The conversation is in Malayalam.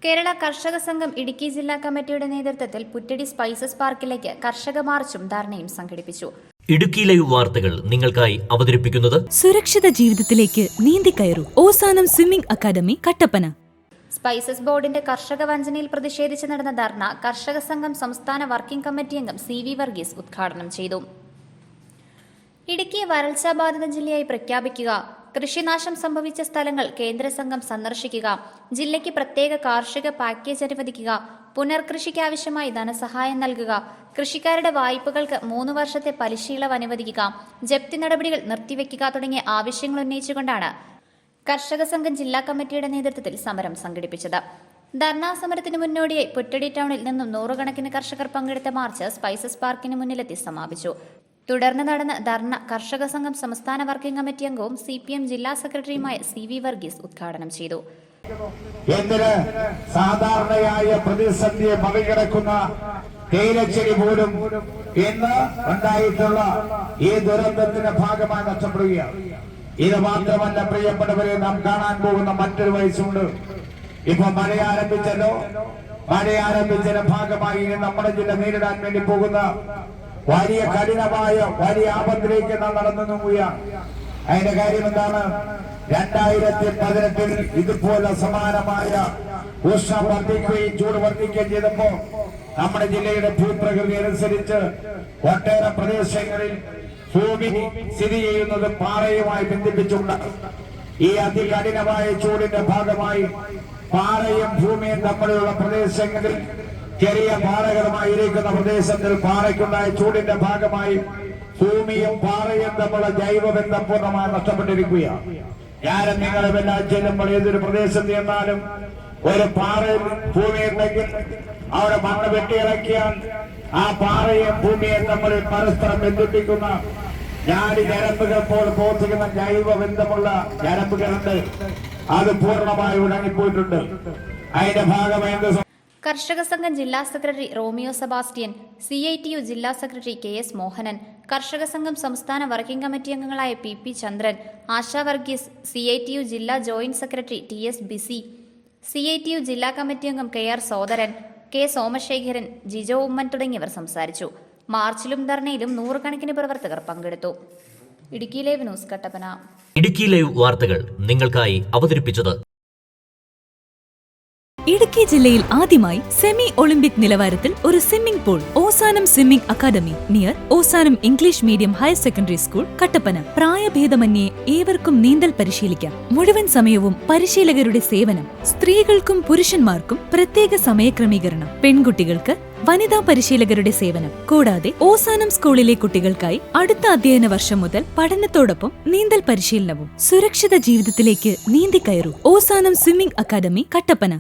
കേരള കർഷക സംഘം ഇടുക്കി ജില്ലാ കമ്മിറ്റിയുടെ നേതൃത്വത്തിൽ പുറ്റടി സ്പൈസസ് പാർക്കിലേക്ക് കർഷക മാർച്ചും ധർണയും സംഘടിപ്പിച്ചു. ഇടുക്കി ലൈവ് വാർത്തകൾ നിങ്ങൾക്കായി അവതരിപ്പിക്കുന്നത് സുരക്ഷിത ജീവിതത്തിലേക്ക് നീന്തിക്കയറൂ. Ozanam swimming academy, Kattappana. Spices ബോർഡിന്റെ കർഷക വഞ്ചനയിൽ പ്രതിഷേധിച്ച് നടന്ന ധർണ കർഷക സംഘം സംസ്ഥാന വർക്കിംഗ് കമ്മിറ്റി അംഗം CV വർഗീസ് ഉദ്ഘാടനം ചെയ്തു. ഇടുക്കിയെ വരൾച്ചാ ബാധിത ജില്ലയായി പ്രഖ്യാപിക്കുക, കൃഷിനാശം സംഭവിച്ച സ്ഥലങ്ങൾ കേന്ദ്ര സംഘം സന്ദർശിക്കുക, ജില്ലയ്ക്ക് പ്രത്യേക കാർഷിക പാക്കേജ് അനുവദിക്കുക, പുനർകൃഷിക്കാവശ്യമായി ധനസഹായം നൽകുക, കൃഷിക്കാരുടെ വായ്പകൾക്ക് 3 വർഷത്തെ പലിശയിളവ് അനുവദിക്കുക, ജപ്തി നടപടികൾ നിർത്തിവെക്കുക തുടങ്ങിയ ആവശ്യങ്ങൾ ഉന്നയിച്ചുകൊണ്ടാണ് കർഷക സംഘം ജില്ലാ കമ്മിറ്റിയുടെ നേതൃത്വത്തിൽ സമരം സംഘടിപ്പിച്ചത്. ധർണാ സമരത്തിന് മുന്നോടിയായി പുറ്റടി ടൗണിൽ നിന്നും 100 കണക്കിന് കർഷകർ പങ്കെടുത്ത മാർച്ച് സ്പൈസസ് പാർക്കിന് മുന്നിലെത്തി സമാപിച്ചു. തുടർന്ന് നടന്ന ധർണ കർഷക സംഘം സംസ്ഥാന വർക്കിംഗ് കമ്മിറ്റി അംഗവും CPM ജില്ലാ സെക്രട്ടറിയുമായ CV വർഗീസ് ഉദ്ഘാടനം ചെയ്തു. എന്തിന് സാധാരണയായ പ്രതിസന്ധിയെ മറികടക്കുന്ന തേയിലച്ചെടി പോലും ഇന്ന് ഉണ്ടായിട്ടുള്ള ഈ ദുരന്തത്തിന്റെ ഭാഗമായി നഷ്ടപ്പെടുകയാണ്. ഇത് മാത്രമല്ല പ്രിയപ്പെട്ടവരെ, നാം കാണാൻ പോകുന്ന മറ്റൊരു വയസ്സുണ്ട്. ഇപ്പൊ മഴ ആരംഭിച്ചല്ലോ. മഴ ആരംഭിച്ചതിന്റെ ഭാഗമായി നമ്മുടെ ജില്ല നേരിടാൻ വേണ്ടി പോകുന്ന വലിയ കഠിനമായ വലിയ ആപത്തിലേക്ക് നാം നടന്നു നോക്കുകയാണ്. അതിന്റെ കാര്യം എന്താണ്? 2018 ഇതുപോലെ സമാനമായ ഉഷ്ണം വർദ്ധിക്കുകയും ചൂട് വർദ്ധിക്കുകയും ചെയ്തപ്പോ നമ്മുടെ ജില്ലയുടെ ഭൂപ്രകൃതി അനുസരിച്ച് ഒട്ടേറെ പ്രദേശങ്ങളിൽ ഭൂമി സ്ഥിതി ചെയ്യുന്നത് പാറയുമായി ബന്ധിപ്പിച്ചുകൊണ്ട് ഈ അതികഠിനമായ ചൂടിന്റെ ഭാഗമായി പാറയും ഭൂമിയും തമ്മിലുള്ള പ്രദേശങ്ങളിൽ ചെറിയ പാറകളുമായിരിക്കുന്ന പ്രദേശത്തിൽ പാറയ്ക്കുണ്ടായ ചൂടിന്റെ ഭാഗമായി ഭൂമിയും പാറയും തമ്മിലുള്ള ജൈവബന്ധം പൂർണ്ണമായി നഷ്ടപ്പെട്ടിരിക്കുകയാണ്. ഞാനും നിങ്ങളും എല്ലാം ചെല്ലുമ്പോൾ ഏതൊരു പ്രദേശത്ത് ചെന്നാലും ഒരു പാറയിൽ ഭൂമിയുണ്ടെങ്കിൽ അവിടെ മണ്ണ് വെട്ടിയിറക്കിയാൽ ആ പാറയും ഭൂമിയും തമ്മിൽ പരസ്പരം ബന്ധിപ്പിക്കുന്ന ഞാടി ഞരമ്പുകൾ പോലെ പ്രവർത്തിക്കുന്ന ജൈവബന്ധമുള്ള ഞരമ്പുകളുണ്ട്. അത് പൂർണ്ണമായി ഉണങ്ങിപ്പോയിട്ടുണ്ട്. അതിന്റെ ഭാഗമായി കർഷക സംഘം ജില്ലാ സെക്രട്ടറി റോമിയോ സെബാസ്റ്റ്യൻ, CITU ജില്ലാ സെക്രട്ടറി KS മോഹനൻ, കർഷക സംഘം സംസ്ഥാന വർക്കിംഗ് കമ്മിറ്റി അംഗങ്ങളായ PP ചന്ദ്രൻ, ആശാ വർഗീസ്, CITU ജില്ലാ ജോയിന്റ് സെക്രട്ടറി TS ബിസി, CITU ജില്ലാ കമ്മിറ്റി അംഗം KR സോദരൻ, K സോമശേഖരൻ, ജിജോ ഉമ്മൻ തുടങ്ങിയവർ സംസാരിച്ചു. മാർച്ചിലും ധർണയിലും 100 കണക്കിന് പ്രവർത്തകർ പങ്കെടുത്തു. Idukki live news, Kattappana. Idukki live വാർത്തകൾ നിങ്ങൾക്കായി അവതരിപ്പിച്ചത് ഇടുക്കി ജില്ലയിൽ ആദ്യമായി സെമി ഒളിമ്പിക് നിലവാരത്തിൽ ഒരു swimming pool. Ozanam swimming academy, near Ozanam English medium higher secondary school, Kattappana. പ്രായഭേദമന്യേ ഏവർക്കും നീന്തൽ പരിശീലിക്കാം. മുഴുവൻ സമയവും പരിശീലകരുടെ സേവനം. സ്ത്രീകൾക്കും പുരുഷന്മാർക്കും പ്രത്യേക സമയക്രമീകരണം. പെൺകുട്ടികൾക്ക് വനിതാ പരിശീലകരുടെ സേവനം. കൂടാതെ ഓസാനം സ്കൂളിലെ കുട്ടികൾക്കായി അടുത്ത അധ്യയന വർഷം മുതൽ പഠനത്തോടൊപ്പം നീന്തൽ പരിശീലനവും. സുരക്ഷിത ജീവിതത്തിലേക്ക് നീന്തിക്കയറൂ. Ozanam swimming academy, Kattappana.